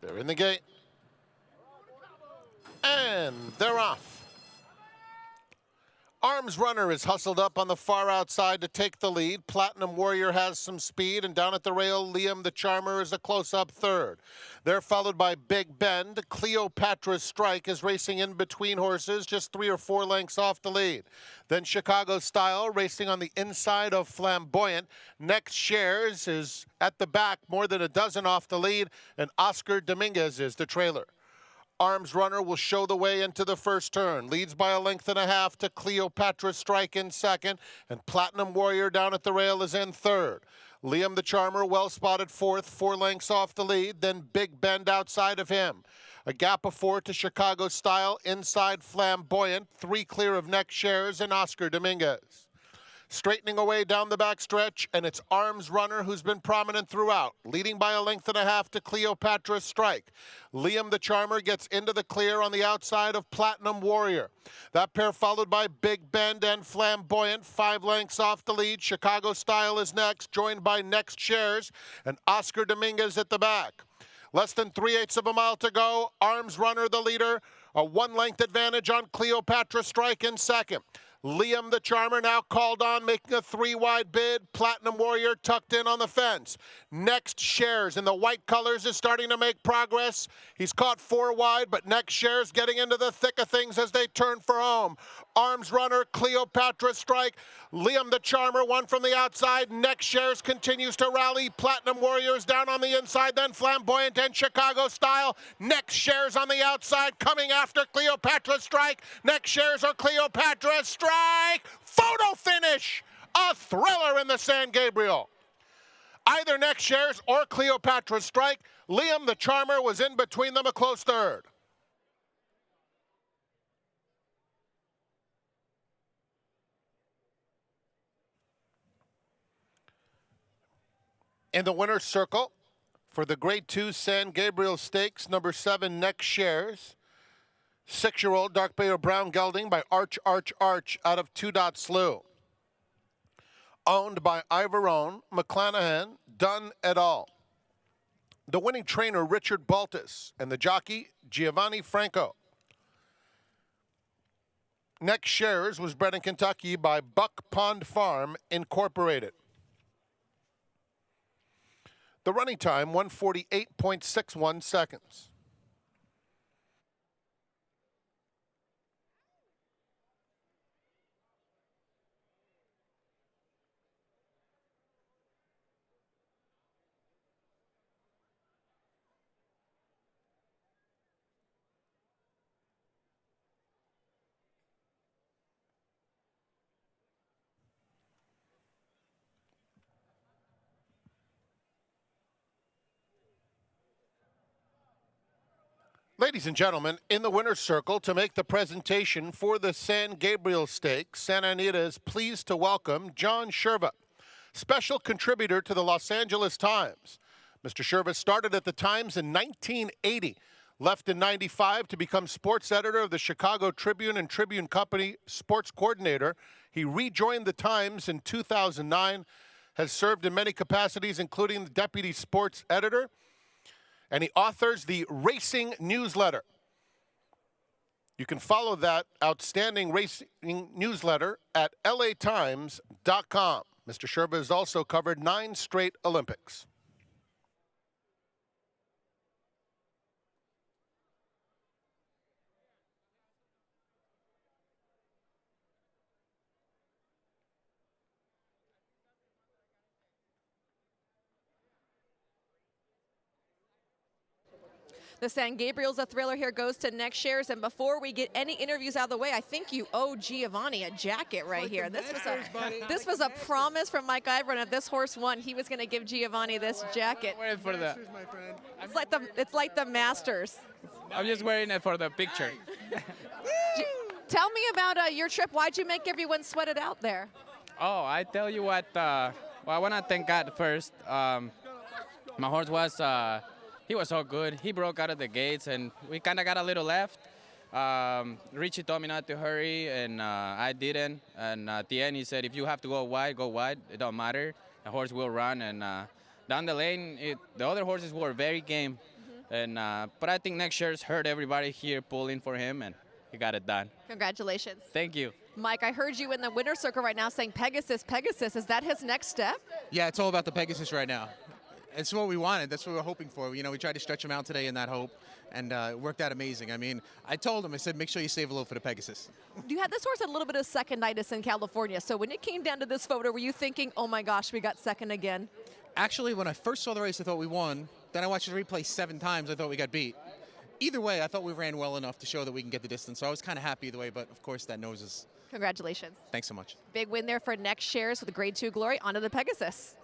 They're in the gate. And they're off. Arms Runner is hustled up on the far outside to take the lead. Platinum Warrior has some speed, and down at the rail, Liam the Charmer is a close-up third. They're followed by Big Bend. Cleopatra's Strike is racing in between horses, just 3 or 4 lengths off the lead. Then Chicago Style racing on the inside of Flamboyant. Next Shares is at the back, more than a dozen off the lead, and Oscar Dominguez is the trailer. Arms Runner will show the way into the first turn. Leads by a length and a half to Cleopatra Strike in second. And Platinum Warrior down at the rail is in third. Liam the Charmer well spotted fourth, 4 lengths off the lead. Then Big Bend outside of him. A gap of 4 to Chicago Style. Inside Flamboyant. 3 clear of Next Shares and Oscar Dominguez. Straightening away down the back stretch, and it's Arms Runner who's been prominent throughout, leading by a length and a half to Cleopatra's Strike. Liam the Charmer gets into the clear on the outside of Platinum Warrior. That pair followed by Big Bend and Flamboyant, 5 lengths off the lead. Chicago Style is next, joined by Next Shares and Oscar Dominguez at the back. Less than 3/8 of a mile to go. Arms Runner the leader, a 1-length advantage on Cleopatra Strike in second. Liam the Charmer now called on, making a 3-wide bid. Platinum Warrior tucked in on the fence. Next Shares in the white colors is starting to make progress. He's caught 4 wide, but Next Shares getting into the thick of things as they turn for home. Arms Runner, Cleopatra Strike. Liam the Charmer, one from the outside. Next Shares continues to rally. Platinum Warriors down on the inside, then Flamboyant and Chicago Style. Next Shares on the outside, coming after Cleopatra Strike. Next Shares or Cleopatra Strike. Photo finish! A thriller in the San Gabriel. Either Next Shares or Cleopatra Strike. Liam the Charmer was in between them, a close third. In the winner's circle for the Grade 2 San Gabriel Stakes, number 7, Next Shares. 6-year-old Dark Bay or Brown Gelding by Arch out of 2 Dot Slew. Owned by Ivorone, McClanahan, Dunn et al. The winning trainer, Richard Baltus, and the jockey, Giovanni Franco. Next Shares was bred in Kentucky by Buck Pond Farm Incorporated. The running time, 1:48.61 seconds. Ladies and gentlemen, in the winner's circle to make the presentation for the San Gabriel Stakes, Santa Anita is pleased to welcome John Sherva, special contributor to the Los Angeles Times. Mr. Sherva started at the Times in 1980, left in 95 to become sports editor of the Chicago Tribune and Tribune Company sports coordinator. He rejoined the Times in 2009, has served in many capacities, including the deputy sports editor, and he authors the Racing Newsletter. You can follow that outstanding racing newsletter at latimes.com. Mr. Sherva has also covered 9 straight Olympics. The San Gabriel's a thriller. Here goes to Next Shares. And before we get any interviews out of the way, I think you owe Giovanni a jacket right here. This was a promise from Mike Ivorone. If this horse won, he was going to give Giovanni this jacket. I'm wearing for the. It's like the Masters. I'm just wearing it for the picture. Tell me about your trip. Why'd you make everyone sweat it out there? Oh, I tell you what. Well, I want to thank God first. My horse was. He was so good. He broke out of the gates, and we kind of got a little left. Richie told me not to hurry, and I didn't. And at the end, he said, if you have to go wide, go wide. It don't matter. The horse will run. And down the lane, the other horses were very game. And but I think next year's heard everybody here pulling for him, and he got it done. Congratulations. Thank you. Mike, I heard you in the winner's circle right now saying Pegasus, Pegasus. Is that his next step? Yeah, it's all about the Pegasus right now. It's what we wanted. That's what we were hoping for. You know, we tried to stretch him out today in that hope, and it worked out amazing. I mean, I told him, I said, make sure you save a little for the Pegasus. You had this horse a little bit of seconditis in California. So when it came down to this photo, were you thinking, oh my gosh, we got second again? Actually, when I first saw the race, I thought we won. Then I watched the replay 7 times. I thought we got beat. Either way, I thought we ran well enough to show that we can get the distance. So I was kind of happy either way, but of course that nose is. Congratulations. Thanks so much. Big win there for next shares with the Grade 2 Glory onto the Pegasus.